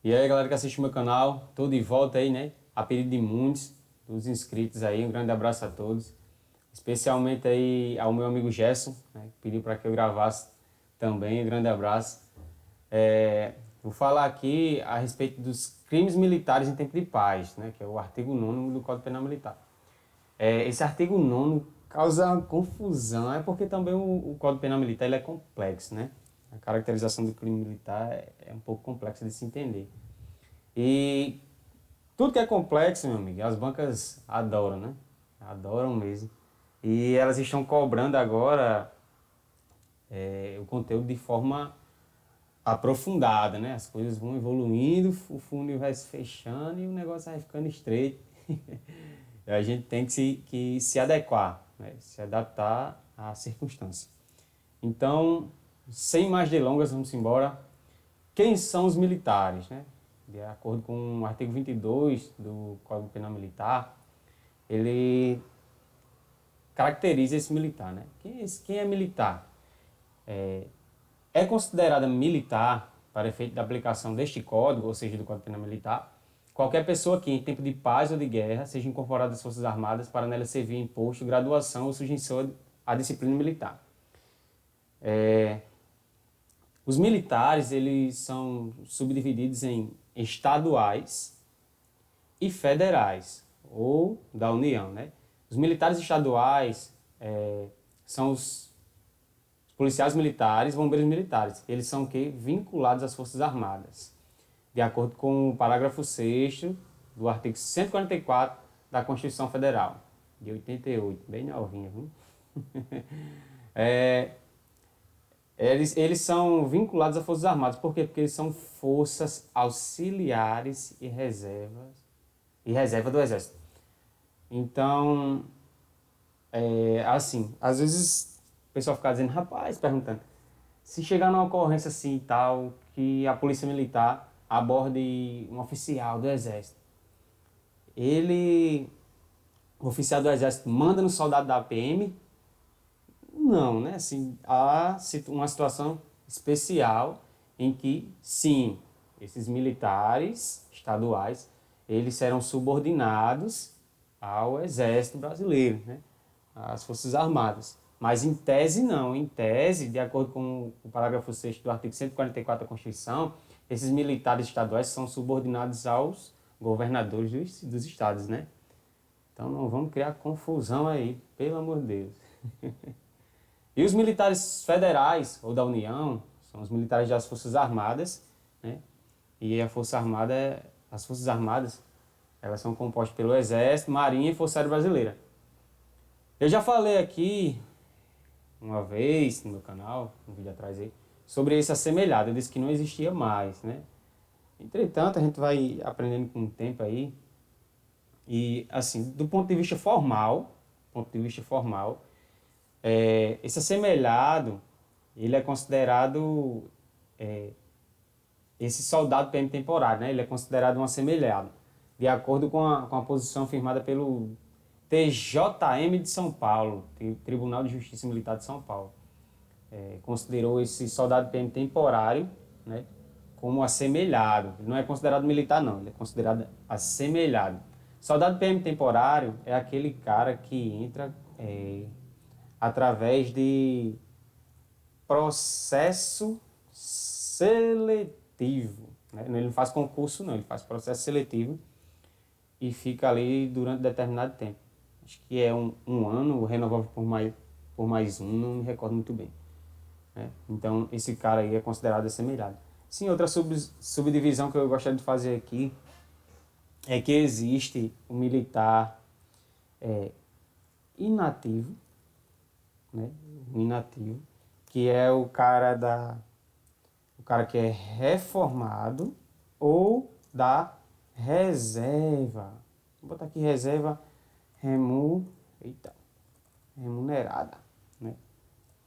E aí, galera que assiste o meu canal, tô de volta aí, né? A pedido de muitos, dos inscritos aí, um grande abraço a todos. Especialmente aí ao meu amigo Gerson, né? Que pediu para que eu gravasse também, um grande abraço. Vou falar aqui a respeito dos crimes militares em tempo de paz, né? Que é o artigo 9º do Código Penal Militar. Esse artigo 9º causa uma confusão, é porque também o Código Penal Militar ele é complexo, né? A caracterização do crime militar é um pouco complexa de se entender. E tudo que é complexo, meu amigo, as bancas adoram, né? Adoram mesmo. E elas estão cobrando agora o conteúdo de forma aprofundada, né? As coisas vão evoluindo, o funil vai se fechando e o negócio vai ficando estreito. E a gente tem que se adequar, né? Se adaptar à circunstância. Então, sem mais delongas, vamos embora. Quem são os militares, né? De acordo com o artigo 22 do Código Penal Militar, ele caracteriza esse militar, né? Quem é militar? É considerada militar, para efeito da aplicação deste código, ou seja, do Código Penal Militar, qualquer pessoa que, em tempo de paz ou de guerra, seja incorporada às Forças Armadas para nela servir em posto, graduação ou sujeição à disciplina militar. Os militares, eles são subdivididos em estaduais e federais, ou da União, né? Os militares estaduais são os policiais militares, bombeiros militares. Eles são o quê? Vinculados às Forças Armadas, de acordo com o parágrafo 6º do artigo 144 da Constituição Federal, de 88, bem novinha, viu? Eles são vinculados às Forças Armadas. Por quê? Porque eles são forças auxiliares e reserva do Exército. Então, assim, às vezes o pessoal fica dizendo, rapaz, perguntando, se chegar numa ocorrência assim e tal, que a polícia militar aborde um oficial do Exército, o oficial do Exército manda no soldado da PM? Não, né? Assim, há uma situação especial em que, sim, esses militares estaduais, eles serão subordinados ao Exército Brasileiro, né? Às Forças Armadas. Mas em tese não, em tese, de acordo com o parágrafo 6º do artigo 144 da Constituição, esses militares estaduais são subordinados aos governadores dos estados, né? Então não vamos criar confusão aí, pelo amor de Deus. E os militares federais, ou da União, são os militares das Forças Armadas, né? E as Forças Armadas, elas são compostas pelo Exército, Marinha e Força Aérea Brasileira. Eu já falei aqui, uma vez, no meu canal, um vídeo atrás aí, sobre esse assemelhado. Eu disse que não existia mais, né? Entretanto, a gente vai aprendendo com o tempo aí. E, assim, do ponto de vista formal, esse assemelhado, ele é considerado, esse soldado PM temporário, né? Ele é considerado um assemelhado, de acordo com a posição firmada pelo TJM de São Paulo, Tribunal de Justiça Militar de São Paulo. Considerou esse soldado PM temporário, né, como assemelhado. Ele não é considerado militar, não, ele é considerado assemelhado. Soldado PM temporário é aquele cara que entra através de processo seletivo, né? Ele não faz concurso, não, ele faz processo seletivo e fica ali durante determinado tempo. Acho que é um ano, renovável por mais um, não me recordo muito bem, né? Então, esse cara aí é considerado assemelhado. Sim, outra subdivisão que eu gostaria de fazer aqui é que existe o militar inativo, né? O inativo, que é o cara que é reformado ou da reserva. Vou botar aqui reserva remunerada, né?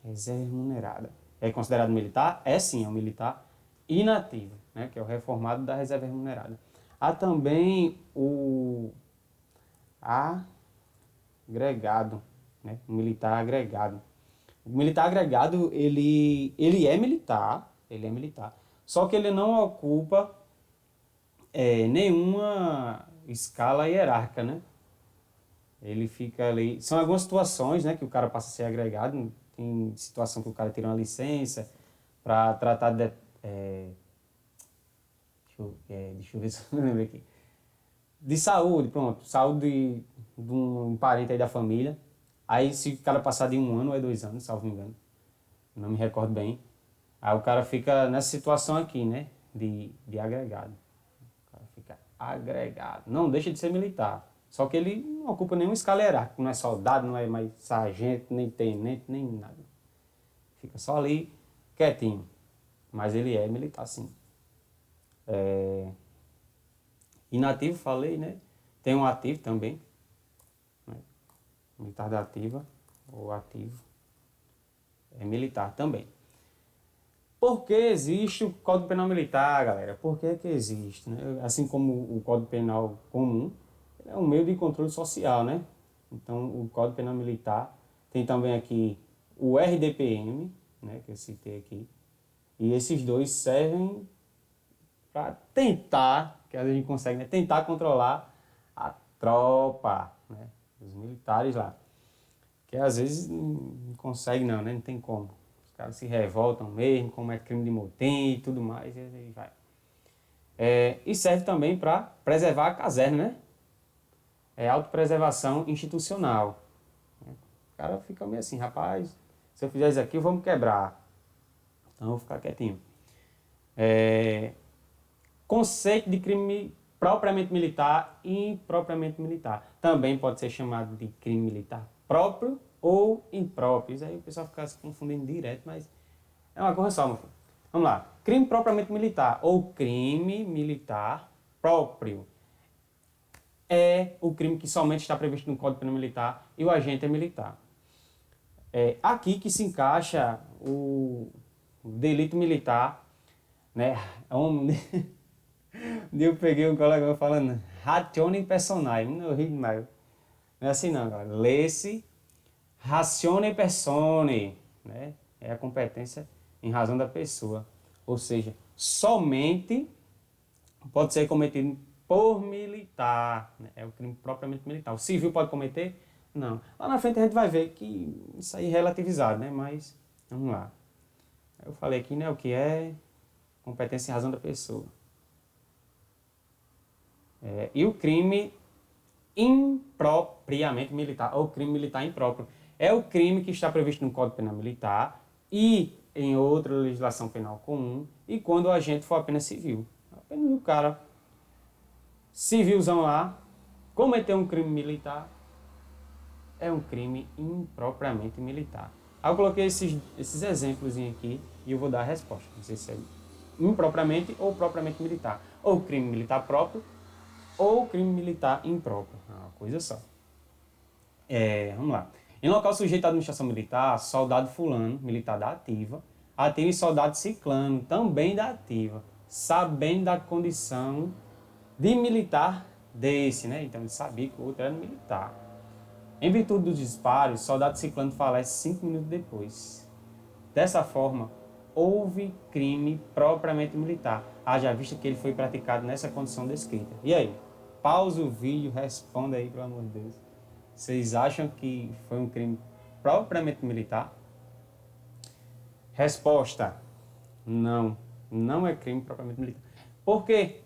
Reserva remunerada. É considerado militar? É sim, é um militar inativo, né? Que é o reformado da reserva remunerada. Há também o agregado, né? O militar agregado. O militar agregado, ele é militar, só que ele não ocupa nenhuma escala hierárquica, né? Ele fica ali... São algumas situações, né, que o cara passa a ser agregado. Tem situação que o cara tira uma licença para tratar de... deixa eu ver se eu lembro aqui. De saúde, pronto. Saúde de um parente aí da família. Aí se o cara passar de 1 ano ou 2 anos, salvo me engano. Não me recordo bem. Aí o cara fica nessa situação aqui, né? De agregado. O cara fica agregado. Não deixa de ser militar. Só que ele não ocupa nenhuma escala hierárquica. Não é soldado, não é mais sargento, nem tenente, nem nada. Fica só ali, quietinho. Mas ele é militar, sim. Inativo, falei, né? Tem um ativo também. Né? Militar da ativa, ou ativo. É militar também. Por que existe o Código Penal Militar, galera? Por que que existe? Né? Assim como o Código Penal comum, é um meio de controle social, né? Então, o Código Penal Militar tem também aqui o RDPM, né, que eu citei aqui. E esses dois servem para tentar, que a gente consegue, né, tentar controlar a tropa, né, os militares lá. Que às vezes não consegue não, né? Não tem como. Os caras se revoltam mesmo, como é crime de motim e tudo mais, e aí vai. E serve também para preservar a caserna, né? É autopreservação institucional. O cara fica meio assim, rapaz, se eu fizer isso aqui, eu vou me quebrar. Então eu vou ficar quietinho. Conceito de crime propriamente militar e impropriamente militar. Também pode ser chamado de crime militar próprio ou impróprio. Isso aí o pessoal fica se confundindo direto, mas é uma coisa só, meu filho. Vamos lá. Crime propriamente militar ou crime militar próprio é o crime que somente está previsto no Código Penal Militar e o agente é militar. É aqui que se encaixa o delito militar, né? Eu peguei um colega meu falando ratione personae. Eu ri demais. Não é assim não, galera. Lê-se ratione persone, né? É a competência em razão da pessoa. Ou seja, somente pode ser cometido por militar. Né? É o crime propriamente militar. O civil pode cometer? Não. Lá na frente a gente vai ver que isso aí é relativizado, né? Mas, vamos lá. Eu falei aqui, né? O que é competência em razão da pessoa. E o crime impropriamente militar, ou crime militar impróprio, é o crime que está previsto no Código Penal Militar e em outra legislação penal comum, e quando o agente for apenas civil. Apenas o cara civilzão lá cometeu um crime militar, é um crime impropriamente militar. Aí eu coloquei esses exemplos aqui e eu vou dar a resposta. Não sei se é impropriamente ou propriamente militar. Ou crime militar próprio ou crime militar impróprio. É uma coisa só. Vamos lá. Em local sujeito à administração militar, soldado fulano, militar da ativa, e soldado ciclano, também da ativa, sabendo da condição de militar desse, né? Então ele sabia que o outro era militar. Em virtude dos disparos, soldado ciclano falece 5 minutos depois. Dessa forma, houve crime propriamente militar, haja vista que ele foi praticado nessa condição descrita. E aí? Pausa o vídeo, responda aí, pelo amor de Deus. Vocês acham que foi um crime propriamente militar? Resposta: não. Não é crime propriamente militar. Por quê?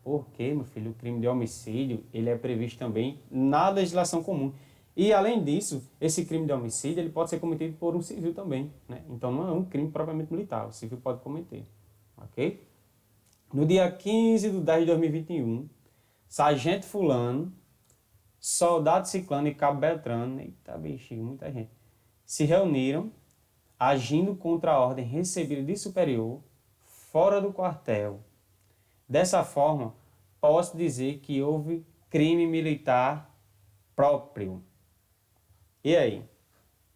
Porque, meu filho, o crime de homicídio ele é previsto também na legislação comum. E, além disso, esse crime de homicídio ele pode ser cometido por um civil também. Né? Então, não é um crime propriamente militar. O civil pode cometer. Ok? No dia 15 de 10 de 2021, sargento fulano, soldado ciclano e cabo beltrano, eita bexiga, muita gente, se reuniram agindo contra a ordem recebida de superior fora do quartel. Dessa forma, posso dizer que houve crime militar próprio. E aí? O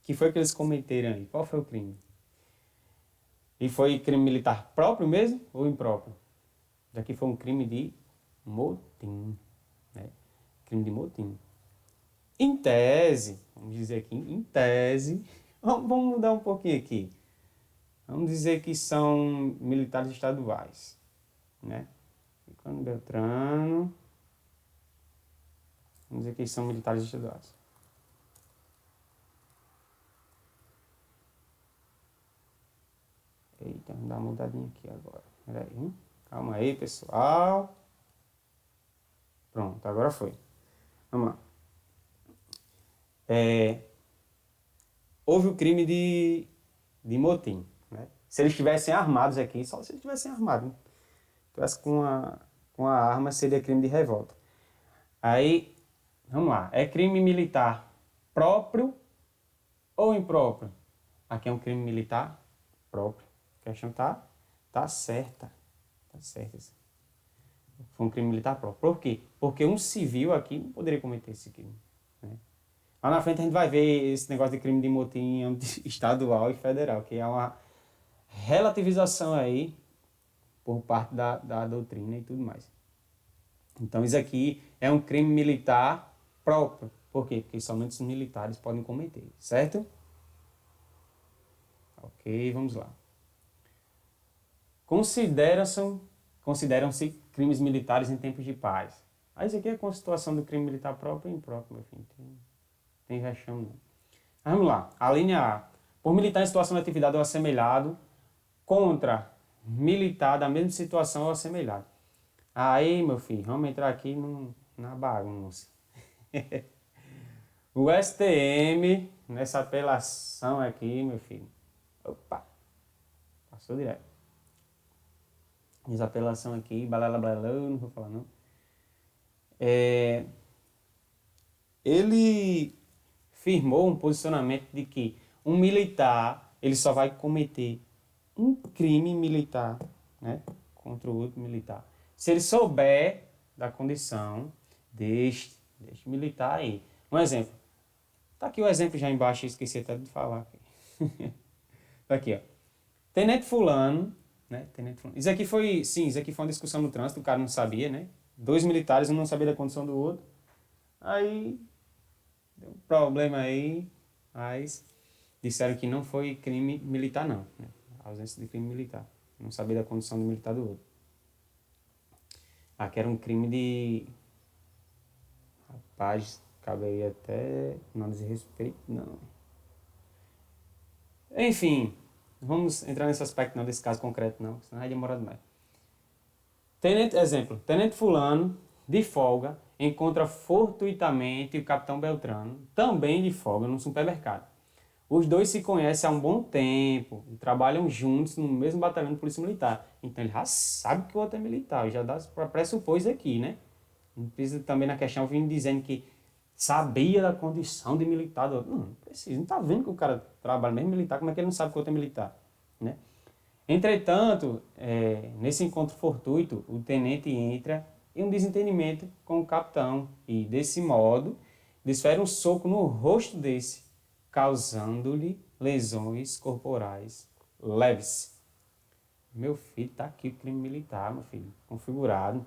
que foi que eles cometeram aí? Qual foi o crime? E foi crime militar próprio mesmo ou impróprio? Já que foi um crime de motim. Né? Crime de motim. Em tese, vamos dizer aqui, em tese, vamos mudar um pouquinho aqui. Vamos dizer que são militares estaduais, né? Ficando Beltrano. Vamos dizer que eles são militares estaduais. Eita, vamos dar uma mudadinha aqui agora. Pera aí, hein? Calma aí, pessoal. Pronto, agora foi. Vamos lá. Houve o crime de motim, né? Se eles estivessem armados aqui, só se eles estivessem armados, né? Tivesse com a arma, seria crime de revolta. Aí, vamos lá. É crime militar próprio ou impróprio? Aqui é um crime militar próprio. A questão tá certa. Tá certa. Foi um crime militar próprio. Por quê? Porque um civil aqui não poderia cometer esse crime, né? Lá na frente a gente vai ver esse negócio de crime de motim em âmbito estadual e federal, que é uma relativização aí por parte da doutrina e tudo mais. Então isso aqui é um crime militar próprio. Por quê? Porque somente os militares podem cometer, certo? Ok, vamos lá. Consideram-se crimes militares em tempos de paz. Aí isso aqui é com a situação do crime militar próprio e impróprio, meu filho. Tem vexame não. Vamos lá. A linha A. Por militar em situação de atividade ou assemelhado contra militar da mesma situação ou assemelhado. Aí, meu filho, vamos entrar aqui na bagunça. O STM, nessa apelação aqui, meu filho. Opa! Passou direto. Essa apelação aqui, não vou falar não. Ele firmou um posicionamento de que um militar, ele só vai cometer um crime militar, né, contra o outro militar, se ele souber da condição deste militar aí. Um exemplo. Tá aqui o exemplo já embaixo, esqueci até de falar. Tá aqui, ó. Tenente fulano, né? Tenente fulano. Isso aqui foi uma discussão no trânsito, o cara não sabia, né? 2 militares, um não sabia da condição do outro. Aí deu um problema aí, mas disseram que não foi crime militar não, né? A ausência de crime militar. Não sabia da condição do militar do outro. Aqui era um crime de... Rapaz, caberia até não desrespeito, não. Enfim, vamos entrar nesse aspecto não, desse caso concreto não, senão vai demorar demais. Tenente fulano, de folga, encontra fortuitamente o capitão Beltrano, também de folga, num supermercado. Os dois se conhecem há um bom tempo e trabalham juntos no mesmo batalhão de polícia militar. Então ele já sabe que o outro é militar, já dá para pressupor isso aqui, né? Não precisa também na questão vir dizendo que sabia da condição de militar do outro. Não precisa, não está vendo que o cara trabalha mesmo militar, como é que ele não sabe que o outro é militar, né? Entretanto, nesse encontro fortuito, o tenente entra em um desentendimento com o capitão e, desse modo, desfere um soco no rosto desse, causando-lhe lesões corporais leves. Meu filho, tá aqui o crime militar, meu filho, configurado.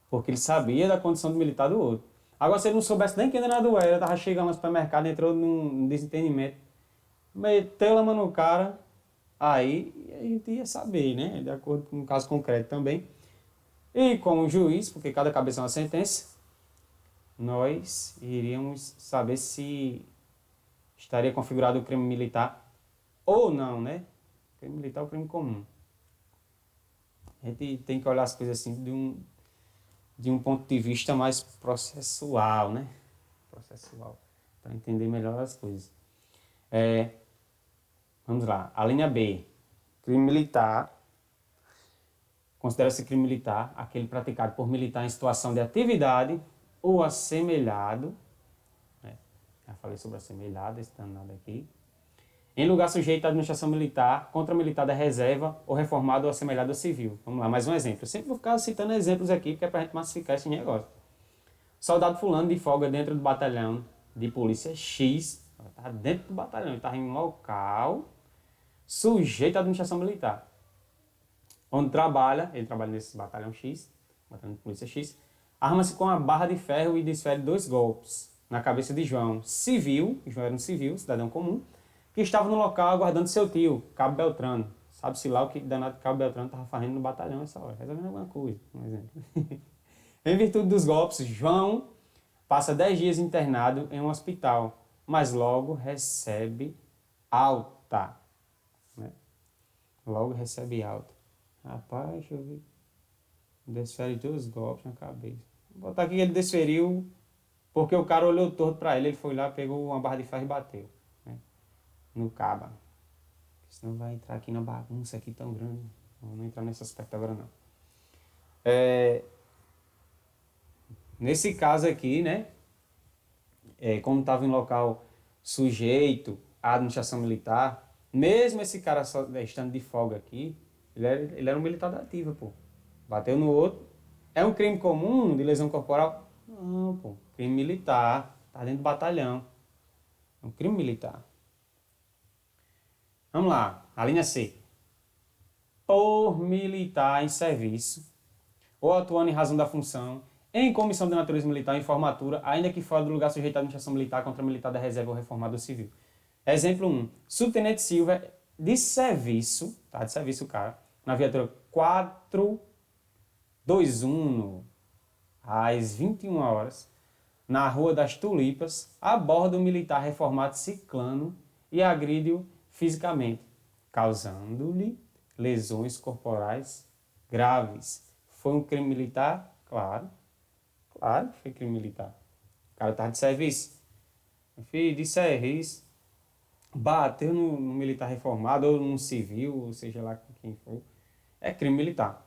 Porque ele sabia da condição do militar do outro. Agora, se ele não soubesse nem quem danado era, tava chegando no supermercado, entrou num desentendimento, meteu a mão no cara, aí a gente ia saber, né? De acordo com o caso concreto também. E com o juiz, porque cada cabeça é uma sentença, nós iríamos saber se estaria configurado o crime militar ou não, né? O crime militar é o crime comum. A gente tem que olhar as coisas assim de um ponto de vista mais processual, né? Processual, para entender melhor as coisas. Vamos lá, a linha B. Crime militar. Considera-se crime militar aquele praticado por militar em situação de atividade ou assemelhado. Já falei sobre assemelhado, esse danado aqui. Em lugar sujeito à administração militar, contra militar da reserva ou reformado ou assemelhado ao civil. Vamos lá, mais um exemplo. Eu sempre vou ficar citando exemplos aqui, porque é para a gente massificar esse negócio. Soldado fulano de folga dentro do batalhão de polícia X. Estava dentro do batalhão, ele estava em um local sujeito à administração militar. Onde trabalha, ele trabalha nesse batalhão X, batalhão de polícia X, arma-se com a barra de ferro e desfere 2 golpes na cabeça de João era um civil, cidadão comum, que estava no local aguardando seu tio, Cabo Beltrano, Sabe-se lá o que danado Cabo Beltrano estava fazendo no batalhão nessa hora, resolvendo alguma coisa, por exemplo. Em virtude dos golpes, João passa 10 dias internado em um hospital, mas logo recebe alta. Né? Logo recebe alta. Rapaz, deixa eu ver. Desfere 2 golpes na cabeça. Vou botar aqui que ele desferiu porque o cara olhou torto pra ele. Ele foi lá, pegou uma barra de ferro e bateu. Né? No caba. Senão vai entrar aqui na bagunça aqui tão grande. Não vou entrar nesse aspecto agora não. Nesse caso aqui, né? Como estava em local sujeito à administração militar, mesmo esse cara estando de folga aqui, ele era um militar da ativa, pô. Bateu no outro. É um crime comum de lesão corporal? Não, pô. Crime militar. Tá dentro do batalhão. É um crime militar. Vamos lá. A linha C. Por militar em serviço ou atuando em razão da função em comissão de natureza militar em formatura, ainda que fora do lugar sujeito à administração militar contra militar da reserva ou reformado ou civil. Exemplo 1. Subtenente Silva de serviço, tá? De serviço o cara, na viatura 421, às 21 horas, na Rua das Tulipas, aborda um militar reformado ciclano e agride-o fisicamente, causando-lhe lesões corporais graves. Foi um crime militar? Claro. Claro que foi crime militar. O cara estava de serviço. Filho, de serviço. Bateu no militar reformado ou num civil, ou seja lá quem for. É crime militar.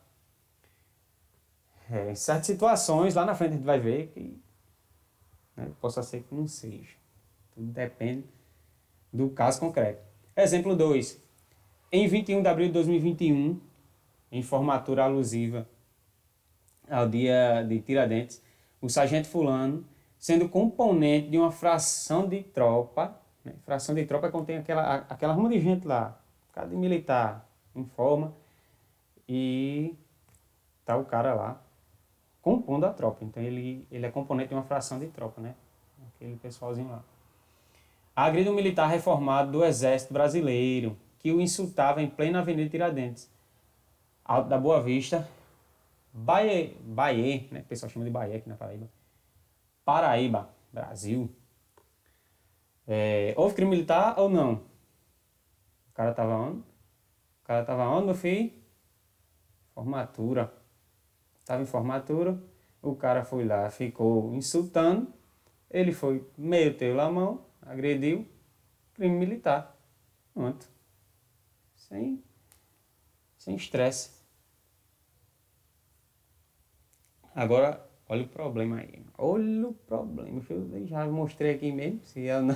Em certas situações, lá na frente a gente vai ver que, né, possa ser que não seja. Tudo depende do caso concreto. Exemplo 2. Em 21 de abril de 2021, em formatura alusiva ao dia de Tiradentes, o sargento fulano, sendo componente de uma fração de tropa, né? Fração de tropa contém aquela ruma de gente lá, cara de militar, em forma, e tá o cara lá compondo a tropa. Então ele é componente de uma fração de tropa, né? Aquele pessoalzinho lá. Agride um militar reformado do Exército Brasileiro, que o insultava em plena Avenida Tiradentes, Alto da Boa Vista, Bahia, né? O pessoal chama de Bahia aqui na Paraíba, Brasil. Houve crime militar ou não? O cara tava onde? O cara tava onde, meu filho? Formatura. Tava em formatura, o cara foi lá, ficou insultando, ele foi, meteu a mão, agrediu, crime militar. Pronto. Sem estresse. Agora, olha o problema aí. Olha o problema. Eu já mostrei aqui mesmo, se eu não...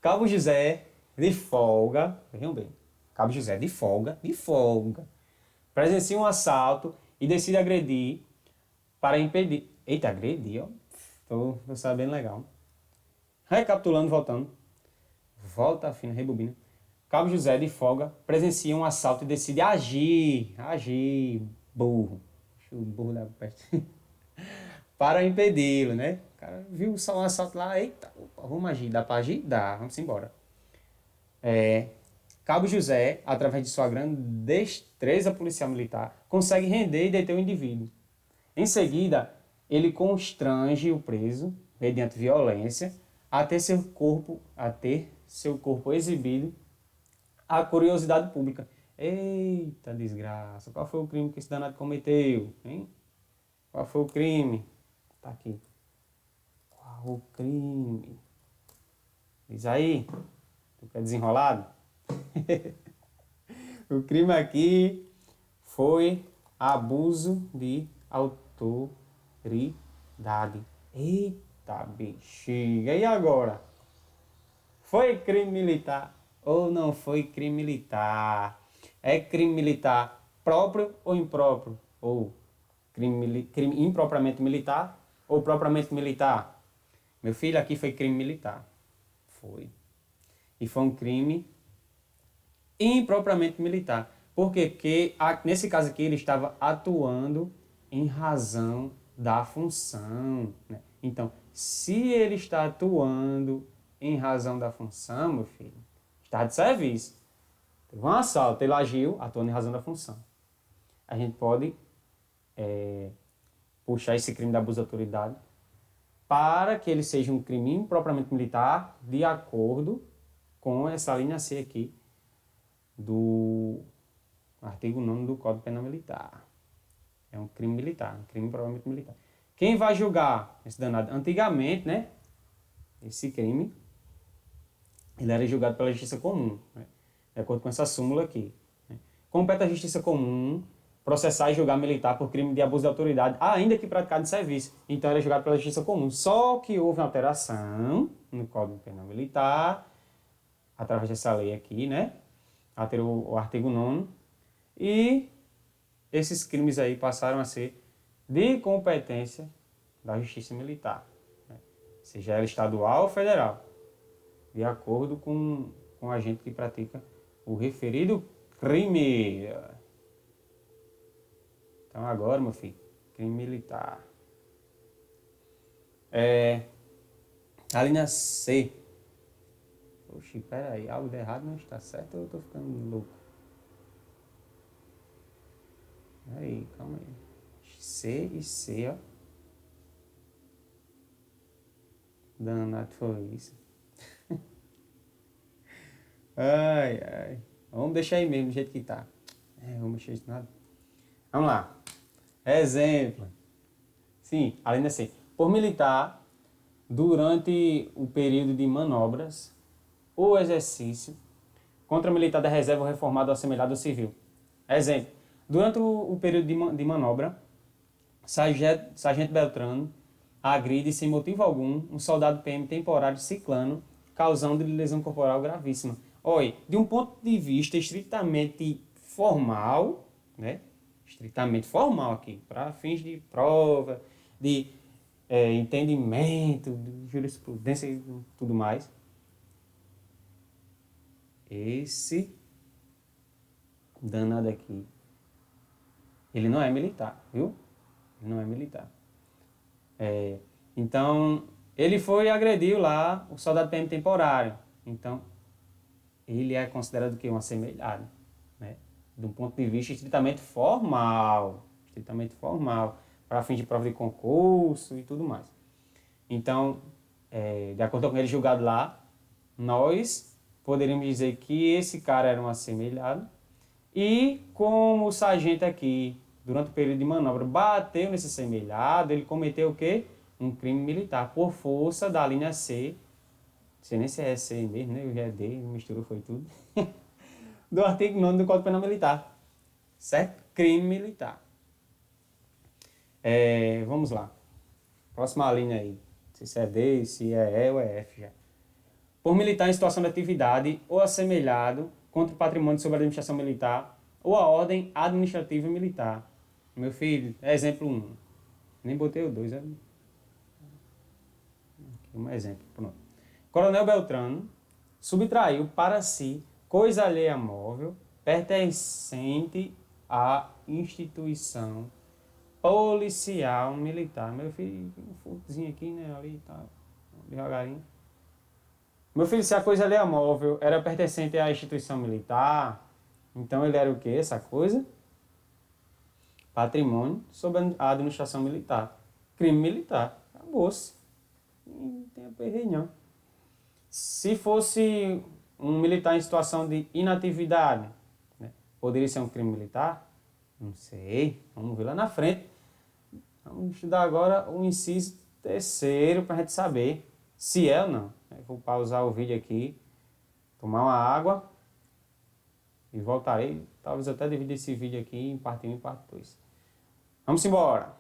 Cabo José, de folga, vejam bem, Cabo José, de folga, presencia um assalto e decide agredir para impedir... Eita, agredir, ó. Tô sabendo legal. Recapitulando, voltando. Volta a fina, rebobina. Cabo José, de folga, presencia um assalto e decide agir, burro. O burro da peste. Para impedi-lo, né? O cara viu só um assalto lá, eita, opa, vamos agir, dá para agir? Dá, vamos embora. Cabo José, através de sua grande destreza policial militar, consegue render e deter o indivíduo. Em seguida, ele constrange o preso, mediante violência, a ter seu corpo exibido à curiosidade pública. Eita desgraça, qual foi o crime que esse danado cometeu? Hein? Qual foi o crime? Tá aqui. Qual o crime? Diz aí, tu quer desenrolado? O crime aqui foi abuso de autoridade. Eita bexiga, e agora? Foi crime militar ou não foi crime militar? É crime militar próprio ou impróprio? Ou crime impropriamente militar ou propriamente militar? Meu filho, aqui foi crime militar. Foi. E foi um crime impropriamente militar. Por quê? Porque nesse caso aqui ele estava atuando em razão da função, né? Então, se ele está atuando em razão da função, meu filho, está de serviço. Teve um assalto, ele agiu, atuando em razão da função. A gente pode puxar esse crime de abuso de autoridade para que ele seja um crime impropriamente militar, de acordo com essa linha C aqui do artigo 9º do Código Penal Militar. É um crime militar, um crime impropriamente militar. Quem vai julgar esse danado? Antigamente, né? Esse crime, ele era julgado pela Justiça Comum, né? De acordo com essa súmula aqui. Né? Compete à Justiça Comum processar e julgar militar por crime de abuso de autoridade, ainda que praticado em serviço. Então, ele é julgado pela Justiça Comum. Só que houve uma alteração no Código Penal Militar, através dessa lei aqui, né? Alterou o artigo 9º, e esses crimes aí passaram a ser de competência da Justiça Militar, né? Seja ela estadual ou federal, de acordo com o agente que pratica o referido crime. Então agora, meu filho, crime militar. A linha C. Oxi, peraí, algo de errado não está certo ou eu tô ficando louco? Aí, calma aí. C e C, ó. Danado foi isso. Ai, ai. Vamos deixar aí mesmo, do jeito que tá. Vamos mexer isso nada. Vamos lá. Exemplo. Sim, a linha C. Por militar, durante o período de manobras ou exercício contra militar da reserva ou reformado ou assemelhado ao civil. Exemplo. Durante o período de manobra, Sargento Beltrano agride sem motivo algum um soldado PM temporário ciclano, causando-lhe lesão corporal gravíssima. Olha, de um ponto de vista estritamente formal, né? Estritamente formal aqui, para fins de prova, de entendimento, de jurisprudência e tudo mais. Esse danado aqui, ele não é militar, viu? Ele não é militar. Então, ele foi e agrediu lá o soldado PM temporário. Então, ele é considerado o quê? Um assemelhado, né? De um ponto de vista estritamente formal. Estritamente formal. Para fins de prova de concurso e tudo mais. Então, de acordo com ele julgado lá, nós poderíamos dizer que esse cara era um assemelhado. E como o sargento aqui, durante o período de manobra, bateu nesse assemelhado, ele cometeu o quê? Um crime militar, por força da linha C, não sei nem se é C mesmo, né? O já é D, misturou, foi tudo, do artigo 9º do Código Penal Militar, certo? Crime militar. Vamos lá. Próxima linha aí. Não sei se é D, se é E ou é F já. Por militar em situação de atividade ou assemelhado contra o patrimônio sob a administração militar ou a ordem administrativa militar. Meu filho, exemplo 1. Nem botei o 2, aqui um exemplo, pronto. Coronel Beltrano subtraiu para si coisa alheia móvel pertencente à instituição policial militar. Meu filho, um furtozinho aqui, né, ali e tal, devagarinho. Meu filho, se a coisa alheia móvel era pertencente à instituição militar, então ele era o quê, essa coisa? Patrimônio sob a administração militar. Crime militar. Acabou-se. Não tem aperreio, não. Se fosse um militar em situação de inatividade, né, poderia ser um crime militar? Não sei. Vamos ver lá na frente. Vamos estudar agora o inciso 3º para a gente saber se é ou não. Eu vou pausar o vídeo aqui, tomar uma água e voltarei. Talvez até divida esse vídeo aqui em parte 1 e parte 2. Vamos embora!